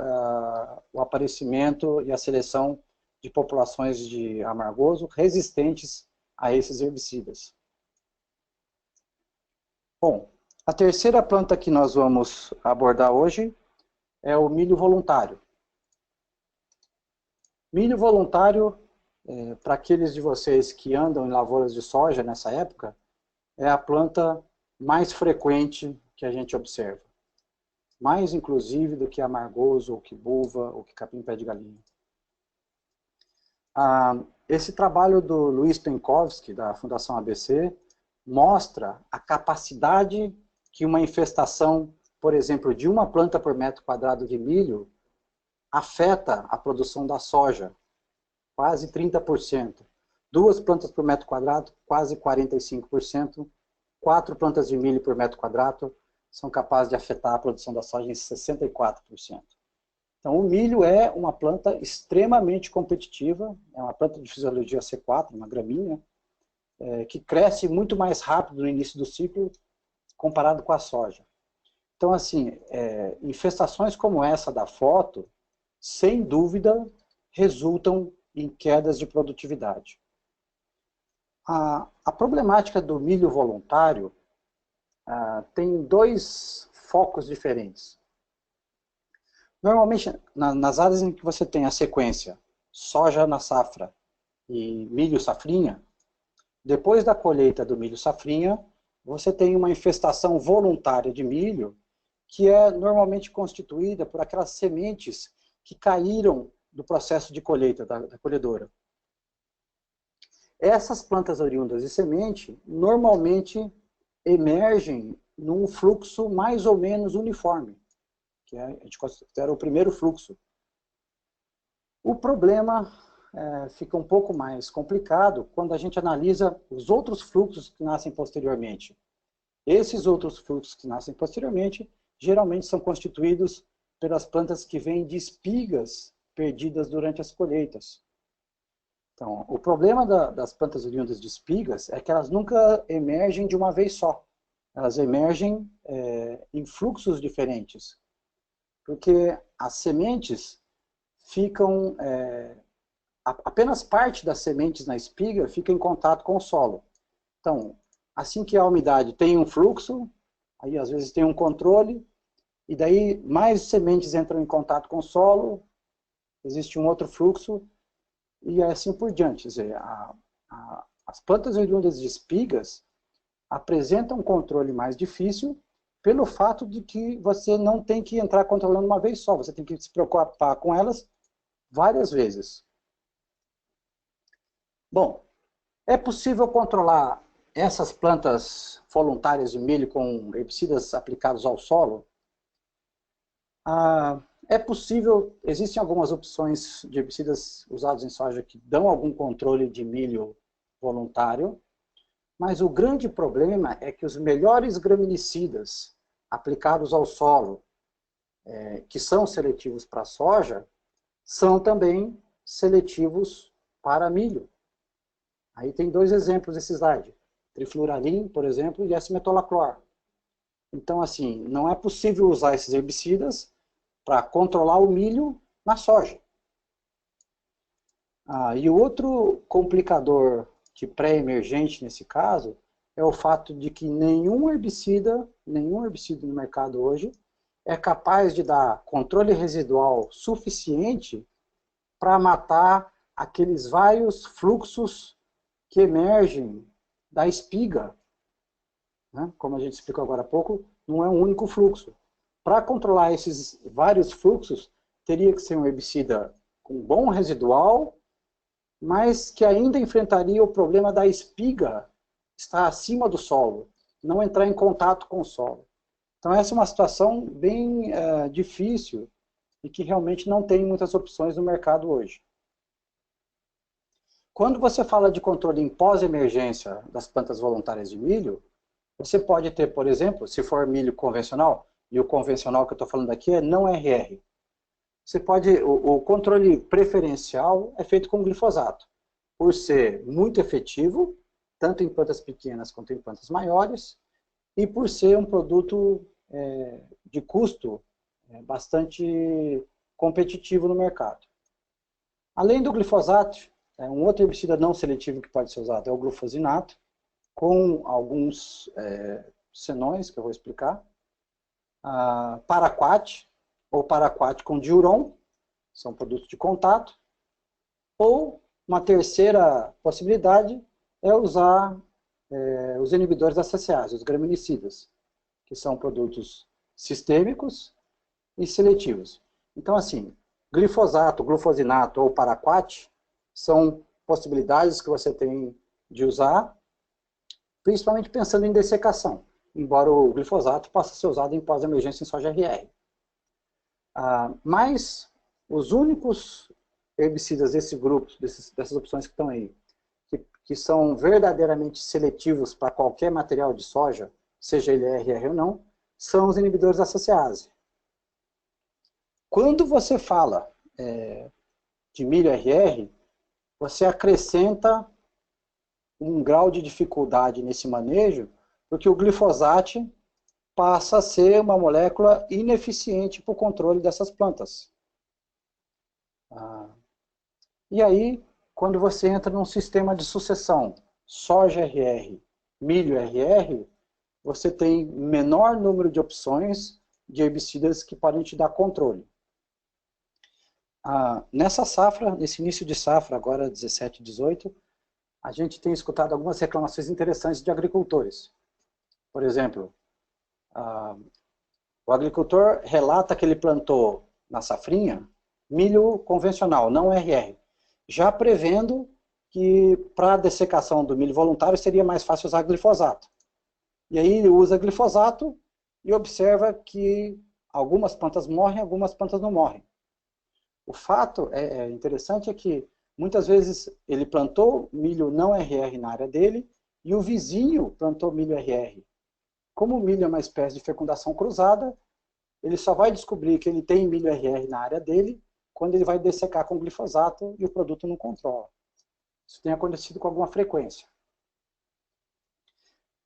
o aparecimento e a seleção de populações de amargoso resistentes a esses herbicidas. Bom, a terceira planta que nós vamos abordar hoje é o milho voluntário. Milho voluntário, para aqueles de vocês que andam em lavouras de soja nessa época, é a planta mais frequente que a gente observa. Mais, inclusive, do que amargoso, ou que buva, ou que capim-pé de galinha. Esse trabalho do Luiz Penkovski, da Fundação ABC, mostra a capacidade que uma infestação, por exemplo, de uma planta por metro quadrado de milho, afeta a produção da soja, quase 30%. 2 plantas por metro quadrado, quase 45%. 4 plantas de milho por metro quadrado são capazes de afetar a produção da soja em 64%. Então, o milho é uma planta extremamente competitiva, é uma planta de fisiologia C4, uma gramínea, que cresce muito mais rápido no início do ciclo comparado com a soja. Então, assim, infestações como essa da foto, sem dúvida, resultam em quedas de produtividade. A problemática do milho voluntário tem 2 focos diferentes. Normalmente, nas áreas em que você tem a sequência soja na safra e milho safrinha, depois da colheita do milho safrinha, você tem uma infestação voluntária de milho, que é normalmente constituída por aquelas sementes que caíram do processo de colheita da colhedora. Essas plantas oriundas de semente, normalmente emergem num fluxo mais ou menos uniforme, que a gente considera o primeiro fluxo. O problema fica um pouco mais complicado quando a gente analisa os outros fluxos que nascem posteriormente. Esses outros fluxos que nascem posteriormente, geralmente são constituídos pelas plantas que vêm de espigas perdidas durante as colheitas. Então, o problema das plantas oriundas de espigas é que elas nunca emergem de uma vez só. Elas emergem em fluxos diferentes. Porque as sementes ficam... apenas parte das sementes na espiga fica em contato com o solo. Então, assim que a umidade tem um fluxo, aí às vezes tem um controle, e daí mais sementes entram em contato com o solo, existe um outro fluxo, e assim por diante. Quer dizer, as plantas oriundas de espigas apresentam um controle mais difícil pelo fato de que você não tem que entrar controlando uma vez só, você tem que se preocupar com elas várias vezes. Bom, é possível controlar essas plantas voluntárias de milho com herbicidas aplicados ao solo? É possível, existem algumas opções de herbicidas usados em soja que dão algum controle de milho voluntário, mas o grande problema é que os melhores graminicidas aplicados ao solo, que são seletivos para a soja, são também seletivos para milho. Aí tem dois exemplos nesse slide. Trifluoralim, por exemplo, e S-metolaclor. Então, assim, não é possível usar esses herbicidas para controlar o milho na soja. E o outro complicador de pré-emergente nesse caso é o fato de que nenhum herbicida no mercado hoje é capaz de dar controle residual suficiente para matar aqueles vários fluxos que emergem da espiga. Né? Como a gente explicou agora há pouco, não é um único fluxo. Para controlar esses vários fluxos, teria que ser um herbicida com bom residual, mas que ainda enfrentaria o problema da espiga estar acima do solo, não entrar em contato com o solo. Então essa é uma situação bem difícil e que realmente não tem muitas opções no mercado hoje. Quando você fala de controle em pós-emergência das plantas voluntárias de milho, você pode ter, por exemplo, se for milho convencional, e o convencional que eu estou falando aqui é não RR. Você pode, o controle preferencial é feito com glifosato, por ser muito efetivo, tanto em plantas pequenas quanto em plantas maiores, e por ser um produto de custo bastante competitivo no mercado. Além do glifosato, um outro herbicida não seletivo que pode ser usado é o glufosinato, com alguns senões, que eu vou explicar. Paraquat, ou paraquat com diuron, são produtos de contato. Ou uma terceira possibilidade é usar os inibidores da CCase, os graminicidas, que são produtos sistêmicos e seletivos. Então, assim, glifosato, glufosinato ou paraquat são possibilidades que você tem de usar, principalmente pensando em dessecação, embora o glifosato possa ser usado em pós-emergência em soja RR. Mas os únicos herbicidas desse grupo, dessas opções que estão aí, que são verdadeiramente seletivos para qualquer material de soja, seja ele RR ou não, são os inibidores da CCase. Quando você fala de milho RR, você acrescenta um grau de dificuldade nesse manejo, porque o glifosato passa a ser uma molécula ineficiente para o controle dessas plantas. E aí, quando você entra num sistema de sucessão, soja RR, milho RR, você tem menor número de opções de herbicidas que podem te dar controle. Nessa safra, nesse início de safra, agora 17, 18, a gente tem escutado algumas reclamações interessantes de agricultores. Por exemplo, o agricultor relata que ele plantou na safrinha milho convencional, não RR, já prevendo que para a dessecação do milho voluntário seria mais fácil usar glifosato. E aí ele usa glifosato e observa que algumas plantas morrem, algumas plantas não morrem. O fato interessante é que muitas vezes ele plantou milho não RR na área dele e o vizinho plantou milho RR. Como o milho é uma espécie de fecundação cruzada, ele só vai descobrir que ele tem milho RR na área dele quando ele vai dessecar com glifosato e o produto não controla. Isso tem acontecido com alguma frequência.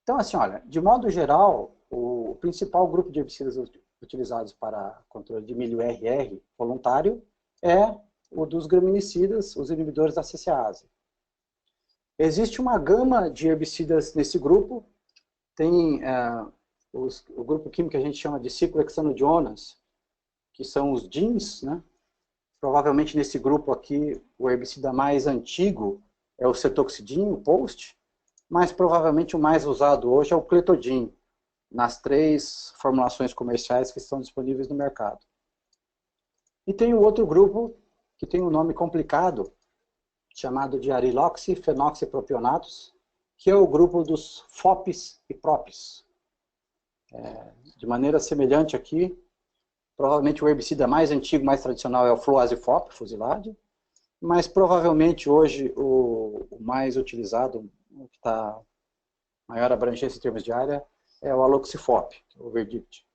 Então, assim, olha, de modo geral, o principal grupo de herbicidas utilizados para controle de milho RR voluntário é o dos graminicidas, os inibidores da CCase. Existe uma gama de herbicidas nesse grupo. Tem o grupo químico que a gente chama de ciclohexanodionas, que são os DINs, né? Provavelmente nesse grupo aqui, o herbicida mais antigo é o cetoxidin, o POST, mas provavelmente o mais usado hoje é o cletodin, nas 3 formulações comerciais que estão disponíveis no mercado. E tem o outro grupo, que tem um nome complicado, chamado de ariloxifenoxipropionatos, que é o grupo dos FOPs e PROPs. De maneira semelhante aqui, provavelmente o herbicida mais antigo, mais tradicional é o fluazifop, fusilade, mas provavelmente hoje o mais utilizado, o que está maior abrangência em termos de área, é o aloxifop, o Verdict.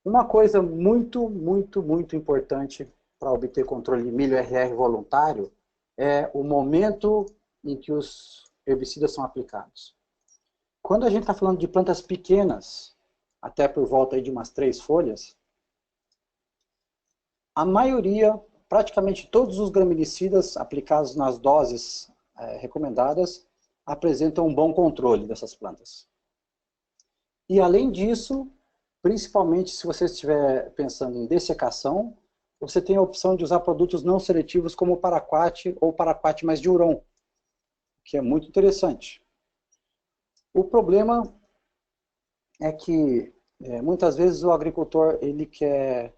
Uma coisa muito, muito, muito importante para obter controle de milho RR voluntário é o momento em que os herbicidas são aplicados. Quando a gente está falando de plantas pequenas, até por volta aí de umas 3 folhas, a maioria, praticamente todos os graminicidas aplicados nas doses recomendadas, apresentam um bom controle dessas plantas. E além disso, principalmente se você estiver pensando em dessecação, você tem a opção de usar produtos não seletivos como o paraquat ou paraquat mais diuron, que é muito interessante. O problema é que muitas vezes o agricultor ele quer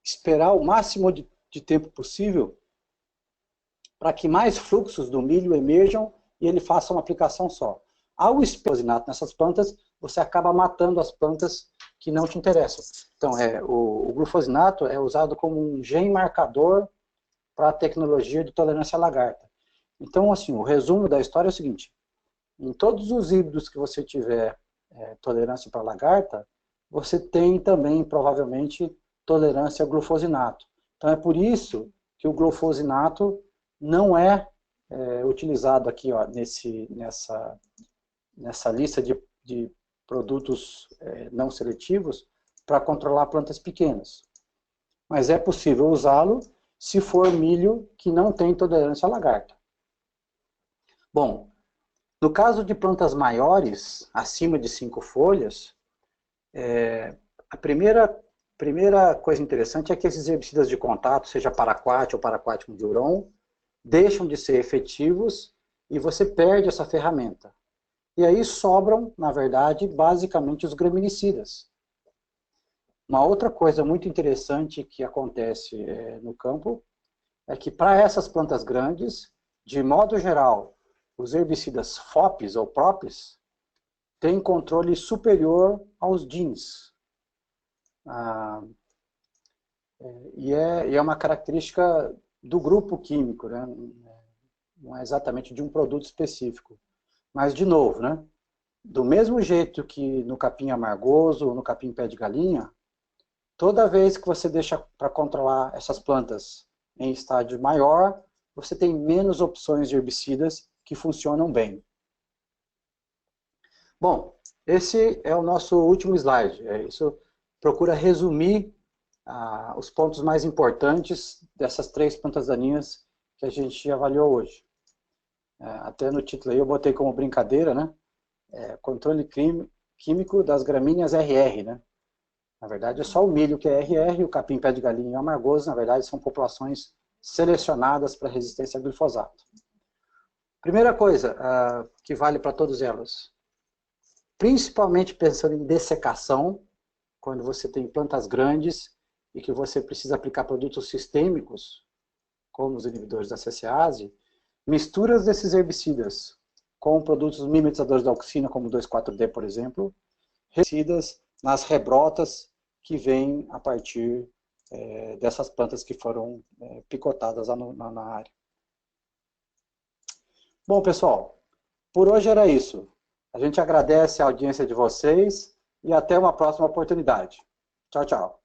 esperar o máximo de tempo possível para que mais fluxos do milho emerjam e ele faça uma aplicação só. Ao glufosinado nessas plantas, você acaba matando as plantas que não te interessam. Então, o glufosinato é usado como um gene marcador para a tecnologia de tolerância à lagarta. Então, assim, o resumo da história é o seguinte: em todos os híbridos que você tiver tolerância para lagarta, você tem também, provavelmente, tolerância ao glufosinato. Então, é por isso que o glufosinato não é utilizado aqui, ó, nessa lista de produtos não seletivos para controlar plantas pequenas. Mas é possível usá-lo se for milho que não tem tolerância à lagarta. Bom, no caso de plantas maiores, acima de 5 folhas, a primeira coisa interessante é que esses herbicidas de contato, seja paraquat ou paraquat com diuron, deixam de ser efetivos e você perde essa ferramenta. E aí sobram, na verdade, basicamente os graminicidas. Uma outra coisa muito interessante que acontece no campo é que para essas plantas grandes, de modo geral, os herbicidas FOPs ou PROPs têm controle superior aos DINs. E é uma característica do grupo químico, né? Não é exatamente de um produto específico. Mas, de novo, né? Do mesmo jeito que no capim amargoso ou no capim pé de galinha, toda vez que você deixa para controlar essas plantas em estágio maior, você tem menos opções de herbicidas que funcionam bem. Bom, esse é o nosso último slide. Isso procura resumir os pontos mais importantes dessas 3 plantas daninhas que a gente avaliou hoje. Até no título aí eu botei como brincadeira, né? Controle químico das gramíneas RR, né? Na verdade é só o milho que é RR, o capim pé de galinha e o amargoso, na verdade são populações selecionadas para resistência a glifosato. Primeira coisa que vale para todas elas, principalmente pensando em dessecação, quando você tem plantas grandes e que você precisa aplicar produtos sistêmicos, como os inibidores da CCase, misturas desses herbicidas com produtos mimetizadores da auxina, como o 2,4-D, por exemplo, herbicidas nas rebrotas que vêm a partir dessas plantas que foram picotadas na área. Bom, pessoal, por hoje era isso. A gente agradece a audiência de vocês e até uma próxima oportunidade. Tchau, tchau.